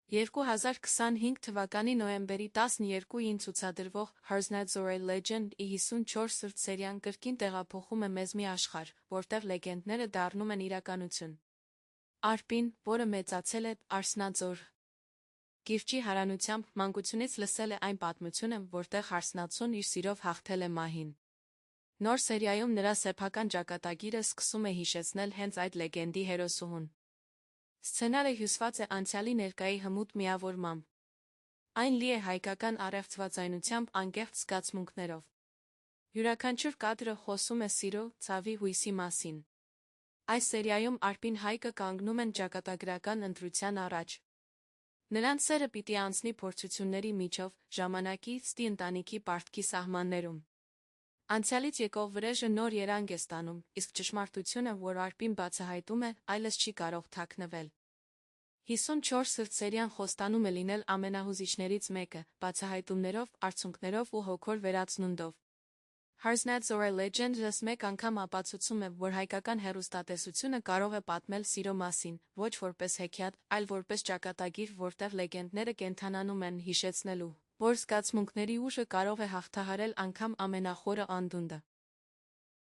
2025 թվականի նոյեմբերի 12-ին ցուցադրվող Herzog Legend-ի 54 սրտ սերիան կրկին տեղափոխում է մեզ մի աշխարհ, որտեղ լեգենդները դառնում են իրականություն։ Արպին, որը մեծացել է Արսնածոր կիրճի հարանությամբ, մանկությունից լսել է այն պատմությունը, որտեղ Հարսնացուն իր սիրով հաղթել է մահին։ Նոր սերիայում նրա սեփական ճակատագիրը սկսում է հիշեցնել հենց այդ լեգենդի հերոսուհուն։ Սցենարը հյուսված է անցյալի ներկայի հմուտ միավորմամբ։ Այն լի է հայկական առեղծվածայնությամբ անկեղծ զգացմունքներով։ Յուրաքանչյուր կադրը խոսում է սիրո, ցավի, հույսի մասին։ Այս սերիայում Արպին Հայկը կանգնում են ճակատագրական ընտրության առաջ։ Նրանց սերը պիտի անցնի փորձությունների միջով, ժամանակի, ստի ընտանիքի պարտքի սահմաններում։ Անցյալից եկող վրեժը նոր երանգ է ստանում, իսկ ճշմարտությունը, որ Արպին բացահայտում է, այլևս չի կարող թաքնվել։ 54 սրտ սերիան խոստանում է լինել ամենահուզիչներից մեկը, բացահայտումներով, արցունքներով ու հոգոր վերացնունդով։ Herzog Legend-ը մեկ անգամ ապացուցում է, որ հայկական հեռուստատեսությունը կարող է պատմել սիրո մասին, ոչ որպես հեքիաթ, այլ որպես ճակատագիր, որտեղ լեգենդները կենդանանում են, հիշեցնելու, որ զգացմունքների ուժը կարող է հաղթահարել անգամ ամենախորը անդունդը։